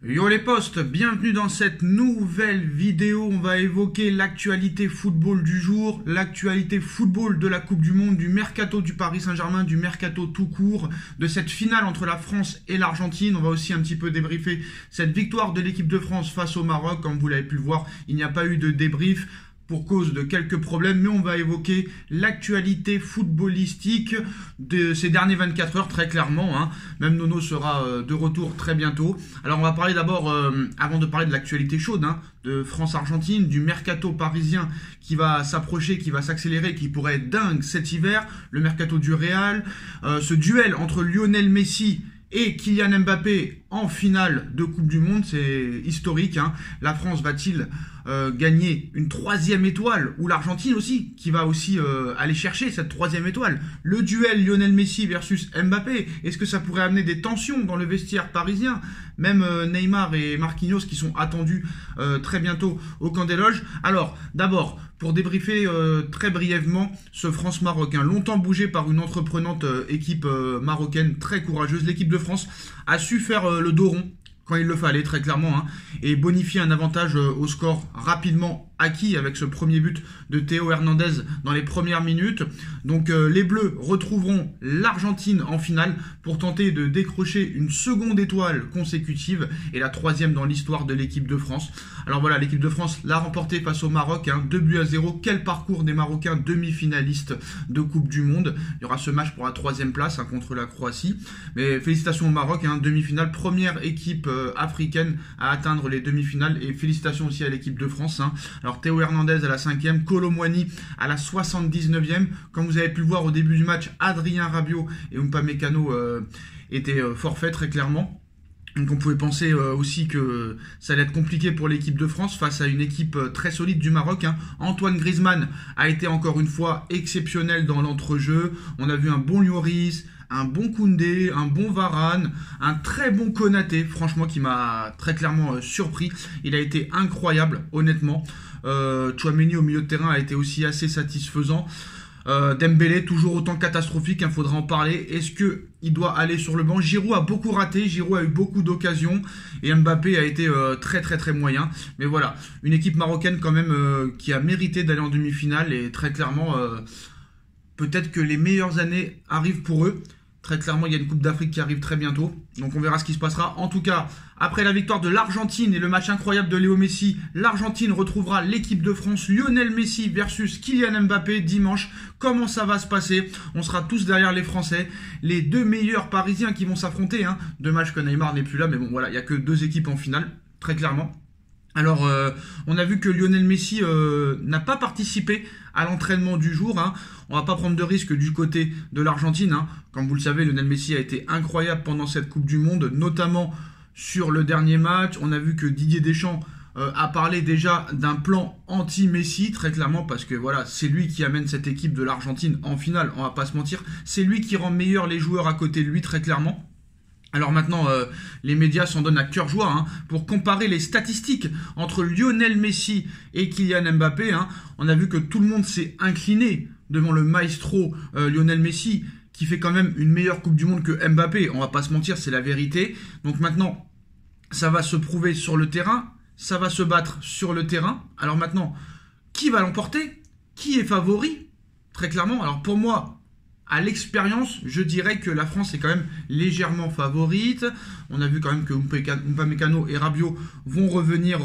Yo les postes, bienvenue dans cette nouvelle vidéo. On va évoquer l'actualité football du jour, l'actualité football de la Coupe du Monde, du mercato du Paris Saint-Germain, du mercato tout court, de cette finale entre la France et l'Argentine. On va aussi un petit peu débriefer cette victoire de l'équipe de France face au Maroc. Comme vous l'avez pu le voir, il n'y a pas eu de débrief pour cause de quelques problèmes, mais on va évoquer l'actualité footballistique de ces derniers 24 heures, très clairement. Même Nono sera de retour très bientôt. Alors on va parler d'abord, avant de parler de l'actualité chaude, de France-Argentine, du mercato parisien qui va s'approcher, qui va s'accélérer, qui pourrait être dingue cet hiver, le mercato du Real, ce duel entre Lionel Messi et Kylian Mbappé en finale de Coupe du Monde, c'est historique. La France va-t-il gagner une troisième étoile, ou l'Argentine aussi, qui va aussi aller chercher cette troisième étoile? Le duel Lionel Messi versus Mbappé, est-ce que ça pourrait amener des tensions dans le vestiaire parisien? Même Neymar et Marquinhos qui sont attendus très bientôt au camp des loges. Alors, d'abord, pour débriefer très brièvement ce France-Maroc, longtemps bougé par une entreprenante équipe marocaine très courageuse, l'équipe de France a su faire le dos rond quand il le fallait, très clairement, et bonifier un avantage au score rapidement acquis avec ce premier but de Théo Hernandez dans les premières minutes. Donc les Bleus retrouveront l'Argentine en finale pour tenter de décrocher une seconde étoile consécutive et la troisième dans l'histoire de l'équipe de France. Alors voilà, l'équipe de France l'a remporté face au Maroc, 2-0. Quel parcours des Marocains demi-finalistes de Coupe du Monde. Il y aura ce match pour la troisième place contre la Croatie. Mais félicitations au Maroc, demi-finale, première équipe africaine à atteindre les demi-finales, et félicitations aussi à l'équipe de France. Alors Théo Hernandez à la 5e, Kolo Muani à la 79e. Comme vous avez pu le voir au début du match, Adrien Rabiot et Upamecano étaient forfaits très clairement. Donc on pouvait penser aussi que ça allait être compliqué pour l'équipe de France face à une équipe très solide du Maroc. Antoine Griezmann a été encore une fois exceptionnel dans l'entrejeu. On a vu un bon Lloris, un bon Koundé, un bon Varane, un très bon Konaté, franchement, qui m'a très clairement surpris. Il a été incroyable, honnêtement. Tchouaméni au milieu de terrain a été aussi assez satisfaisant. Dembélé toujours autant catastrophique, faudra en parler. Est-ce que il doit aller sur le banc? Giroud a beaucoup raté, Giroud a eu beaucoup d'occasions, et Mbappé a été très moyen. Mais voilà, une équipe marocaine quand même qui a mérité d'aller en demi-finale, et très clairement peut-être que les meilleures années arrivent pour eux. Très clairement, il y a une Coupe d'Afrique qui arrive très bientôt. Donc on verra ce qui se passera. En tout cas, après la victoire de l'Argentine et le match incroyable de Léo Messi, l'Argentine retrouvera l'équipe de France. Lionel Messi versus Kylian Mbappé dimanche. Comment ça va se passer? On sera tous derrière les Français. Les deux meilleurs Parisiens qui vont s'affronter. Dommage que Neymar n'est plus là, mais bon voilà, il n'y a que deux équipes en finale, très clairement. Alors, on a vu que Lionel Messi n'a pas participé à l'entraînement du jour. On va pas prendre de risque du côté de l'Argentine. Comme vous le savez, Lionel Messi a été incroyable pendant cette Coupe du Monde, notamment sur le dernier match. On a vu que Didier Deschamps a parlé déjà d'un plan anti-Messi, très clairement, parce que voilà, c'est lui qui amène cette équipe de l'Argentine en finale, on va pas se mentir. C'est lui qui rend meilleur les joueurs à côté de lui, très clairement. Alors maintenant, les médias s'en donnent à cœur joie pour comparer les statistiques entre Lionel Messi et Kylian Mbappé. On a vu que tout le monde s'est incliné devant le maestro Lionel Messi, qui fait quand même une meilleure Coupe du Monde que Mbappé. On va pas se mentir, c'est la vérité. Donc maintenant, ça va se prouver sur le terrain, ça va se battre sur le terrain. Alors maintenant, qui va l'emporter? Qui est favori? Très clairement, alors pour moi, à l'expérience, je dirais que la France est quand même légèrement favorite. On a vu quand même que Upamecano et Rabiot vont revenir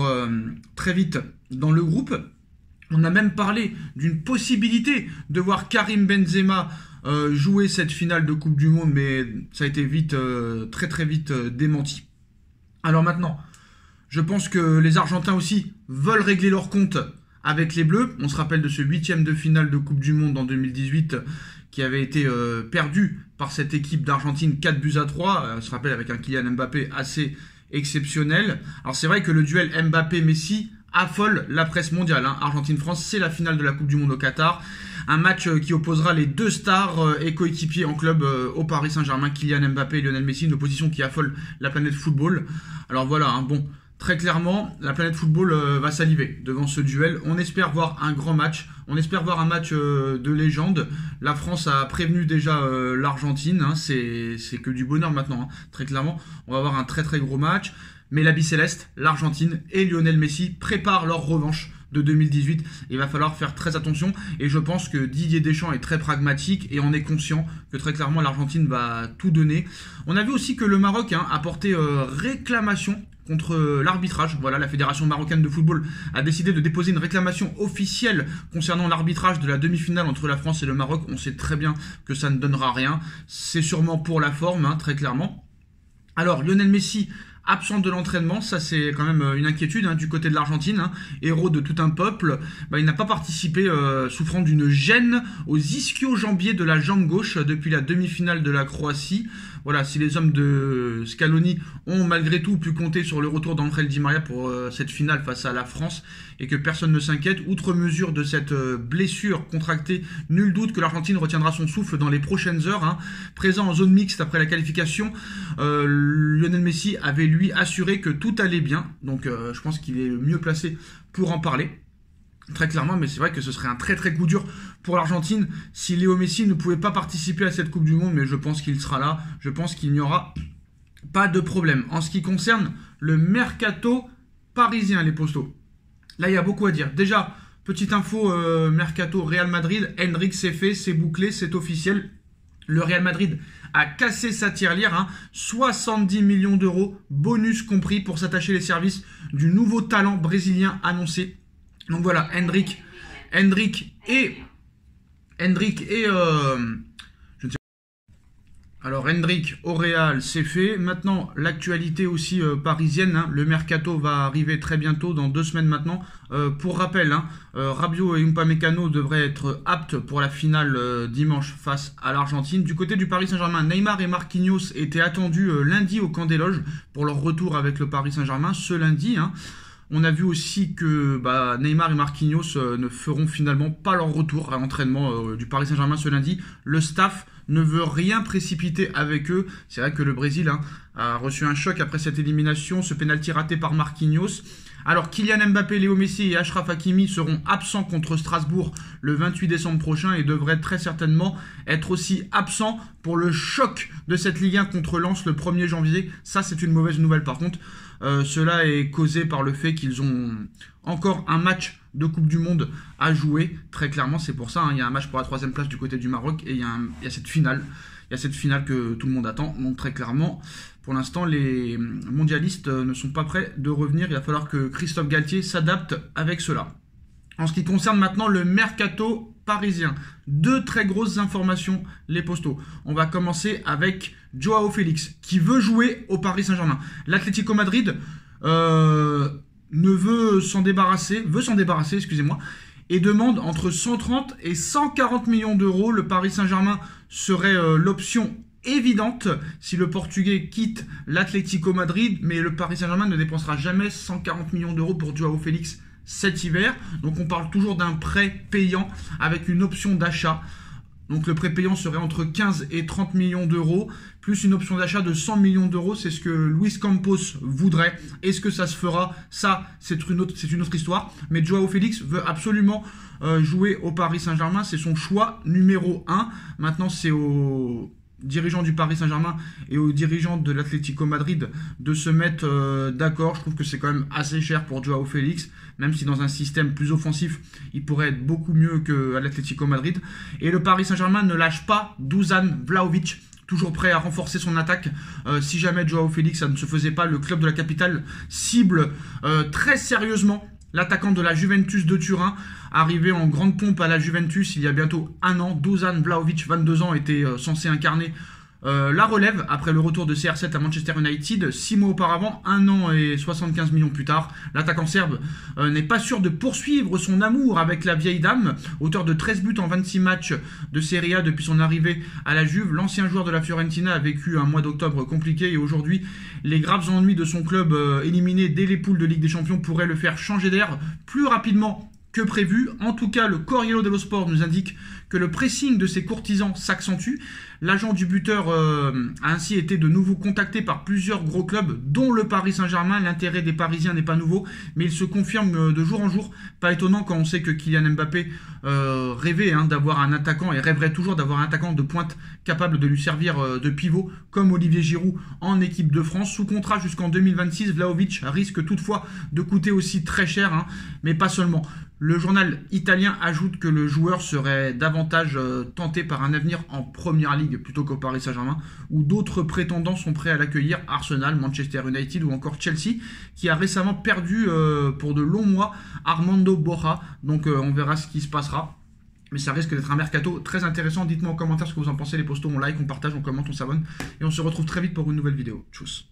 très vite dans le groupe. On a même parlé d'une possibilité de voir Karim Benzema jouer cette finale de Coupe du Monde, mais ça a été vite, très vite démenti. Alors maintenant, je pense que les Argentins aussi veulent régler leur compte avec les Bleus. On se rappelle de ce 8e de finale de Coupe du Monde en 2018 qui avait été perdu par cette équipe d'Argentine 4-3. On se rappelle avec un Kylian Mbappé assez exceptionnel. Alors c'est vrai que le duel Mbappé-Messi affole la presse mondiale. Argentine-France, c'est la finale de la Coupe du Monde au Qatar. Un match qui opposera les deux stars et coéquipiers en club au Paris Saint-Germain, Kylian Mbappé et Lionel Messi. Une opposition qui affole la planète football. Alors voilà, bon, très clairement, la planète football va saliver devant ce duel. On espère voir un grand match. On espère voir un match de légende. La France a prévenu déjà l'Argentine. C'est que du bonheur maintenant, très clairement. On va avoir un très gros match. Mais la Bicéleste, l'Argentine et Lionel Messi préparent leur revanche de 2018. Il va falloir faire très attention et je pense que Didier Deschamps est très pragmatique et on est conscient que très clairement l'Argentine va tout donner. On a vu aussi que le Maroc a porté réclamation contre l'arbitrage. Voilà, la Fédération marocaine de football a décidé de déposer une réclamation officielle concernant l'arbitrage de la demi-finale entre la France et le Maroc. On sait très bien que ça ne donnera rien. C'est sûrement pour la forme, très clairement. Alors, Lionel Messi, absent de l'entraînement, ça c'est quand même une inquiétude du côté de l'Argentine, héros de tout un peuple. Il n'a pas participé, souffrant d'une gêne aux ischio-jambiers de la jambe gauche depuis la demi-finale de la Croatie. Voilà, si les hommes de Scaloni ont malgré tout pu compter sur le retour d'Angel Di Maria pour cette finale face à la France et que personne ne s'inquiète, outre mesure de cette blessure contractée, nul doute que l'Argentine retiendra son souffle dans les prochaines heures. Présent en zone mixte après la qualification, Lionel Messi avait lui assuré que tout allait bien, donc je pense qu'il est le mieux placé pour en parler. Très clairement, mais c'est vrai que ce serait un très très coup dur pour l'Argentine si Léo Messi ne pouvait pas participer à cette Coupe du Monde, mais je pense qu'il sera là, je pense qu'il n'y aura pas de problème. En ce qui concerne le mercato parisien, les postos, là il y a beaucoup à dire. Déjà, petite info mercato Real Madrid, Endrick c'est fait, c'est bouclé, c'est officiel. Le Real Madrid a cassé sa tirelire, 70 millions d'euros, bonus compris pour s'attacher les services du nouveau talent brésilien annoncé. Donc voilà, Endrick et je ne sais pas. Alors Endrick au Real, c'est fait. Maintenant, l'actualité aussi parisienne, le mercato va arriver très bientôt, dans 2 semaines maintenant. Pour rappel, Rabiot et Upamecano devraient être aptes pour la finale dimanche face à l'Argentine. Du côté du Paris Saint-Germain, Neymar et Marquinhos étaient attendus lundi au camp des loges pour leur retour avec le Paris Saint-Germain ce lundi. On a vu aussi que Neymar et Marquinhos ne feront finalement pas leur retour à l'entraînement du Paris Saint-Germain ce lundi. Le staff ne veut rien précipiter avec eux. C'est vrai que le Brésil a reçu un choc après cette élimination, ce pénalty raté par Marquinhos. Alors Kylian Mbappé, Léo Messi et Achraf Hakimi seront absents contre Strasbourg le 28 décembre prochain et devraient très certainement être aussi absents pour le choc de cette Ligue 1 contre Lens le 1er janvier. Ça, c'est une mauvaise nouvelle par contre. Cela est causé par le fait qu'ils ont encore un match de Coupe du Monde à jouer. Très clairement, c'est pour ça. Il y a un match pour la 3e place du côté du Maroc et il y a cette finale. Il y a cette finale que tout le monde attend. Donc très clairement, pour l'instant, les mondialistes ne sont pas prêts de revenir. Il va falloir que Christophe Galtier s'adapte avec cela. En ce qui concerne maintenant le mercato parisien, 2 très grosses informations, les postos. On va commencer avec Joao Félix, qui veut jouer au Paris Saint-Germain. L'Atlético Madrid veut s'en débarrasser, excusez-moi, et demande entre 130 et 140 millions d'euros. Le Paris Saint-Germain serait l'option évidente si le Portugais quitte l'Atlético Madrid, mais le Paris Saint-Germain ne dépensera jamais 140 millions d'euros pour Joao Félix cet hiver. Donc on parle toujours d'un prêt payant avec une option d'achat. Donc le prêt payant serait entre 15 et 30 millions d'euros, plus une option d'achat de 100 millions d'euros. C'est ce que Luis Campos voudrait. Est-ce que ça se fera? Ça, c'est une autre histoire. Mais Joao Félix veut absolument jouer au Paris Saint-Germain. C'est son choix numéro 1. Maintenant, c'est aux dirigeants du Paris Saint-Germain et aux dirigeants de l'Atlético Madrid de se mettre d'accord. Je trouve que c'est quand même assez cher pour Joao Félix, même si dans un système plus offensif, il pourrait être beaucoup mieux qu'à l'Atlético Madrid. Et le Paris Saint-Germain ne lâche pas Dusan Vlahovic, toujours prêt à renforcer son attaque. Si jamais Joao Félix, ça ne se faisait pas, le club de la capitale cible très sérieusement l'attaquant de la Juventus de Turin, arrivé en grande pompe à la Juventus il y a bientôt 1 an. Dusan Vlahovic, 22 ans, était censé incarner la relève après le retour de CR7 à Manchester United. 6 mois auparavant, 1 an et 75 millions plus tard, l'attaquant serbe n'est pas sûr de poursuivre son amour avec la vieille dame. Auteur de 13 buts en 26 matchs de Serie A depuis son arrivée à la Juve, l'ancien joueur de la Fiorentina a vécu un mois d'octobre compliqué et aujourd'hui, les graves ennuis de son club éliminé dès les poules de Ligue des Champions pourraient le faire changer d'air plus rapidement que prévu. En tout cas, le Corriere dello Sport nous indique que le pressing de ces courtisans s'accentue. L'agent du buteur a ainsi été de nouveau contacté par plusieurs gros clubs, dont le Paris Saint-Germain. L'intérêt des Parisiens n'est pas nouveau, mais il se confirme de jour en jour. Pas étonnant quand on sait que Kylian Mbappé rêvait d'avoir un attaquant et rêverait toujours d'avoir un attaquant de pointe capable de lui servir de pivot, comme Olivier Giroud en équipe de France. Sous contrat jusqu'en 2026, Vlahovic risque toutefois de coûter aussi très cher, mais pas seulement. Le journal italien ajoute que le joueur serait davantage tenté par un avenir en Première Ligue plutôt qu'au Paris Saint-Germain, où d'autres prétendants sont prêts à l'accueillir, Arsenal, Manchester United ou encore Chelsea, qui a récemment perdu pour de longs mois Armando Broja. Donc on verra ce qui se passera. Mais ça risque d'être un mercato très intéressant. Dites-moi en commentaire ce que vous en pensez, les postos, on like, on partage, on commente, on s'abonne. Et on se retrouve très vite pour une nouvelle vidéo. Tchuss.